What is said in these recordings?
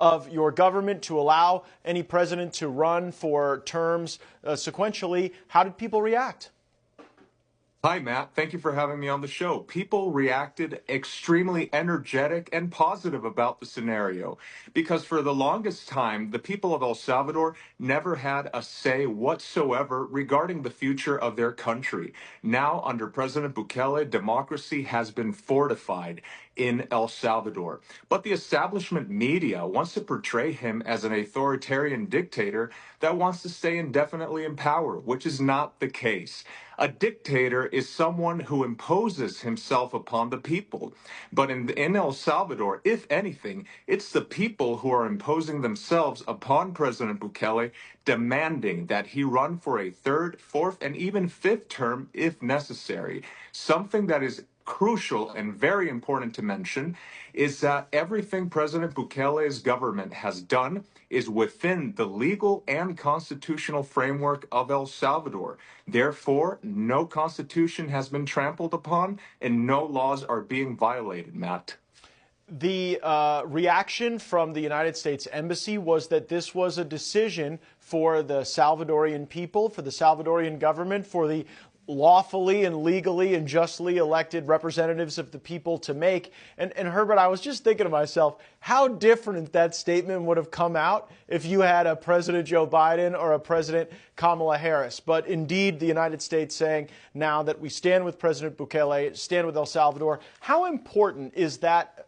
of your government to allow any president to run for terms sequentially. How did people react? Hi, Matt. Thank you for having me on the show. People reacted extremely energetic and positive about the scenario because for the longest time, the people of El Salvador never had a say whatsoever regarding the future of their country. Now, under President Bukele, democracy has been fortified in El Salvador. But the establishment media wants to portray him as an authoritarian dictator that wants to stay indefinitely in power, which is not the case. A dictator is someone who imposes himself upon the people. But in El Salvador, if anything, it's the people who are imposing themselves upon President Bukele, demanding that he run for a third, fourth, and even fifth term if necessary. Something that is crucial and very important to mention is that everything President Bukele's government has done is within the legal and constitutional framework of El Salvador. Therefore, no constitution has been trampled upon and no laws are being violated, Matt. The reaction from the United States Embassy was that this was a decision for the Salvadorian people, for the Salvadorian government, for the lawfully and legally and justly elected representatives of the people to make. And Herbert, I was just thinking to myself, how different that statement would have come out if you had a President Joe Biden or a President Kamala Harris. But indeed, the United States saying now that we stand with President Bukele, stand with El Salvador. How important is that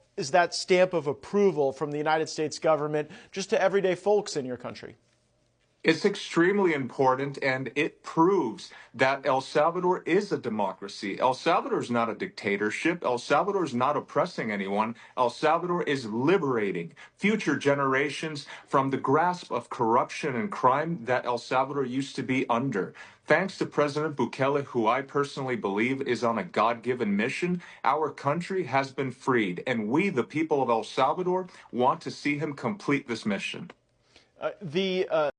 stamp of approval from the United States government just to everyday folks in your country? It's extremely important, and it proves that El Salvador is a democracy. El Salvador is not a dictatorship. El Salvador is not oppressing anyone. El Salvador is liberating future generations from the grasp of corruption and crime that El Salvador used to be under. Thanks to President Bukele, who I personally believe is on a God-given mission, our country has been freed, and we, the people of El Salvador, want to see him complete this mission.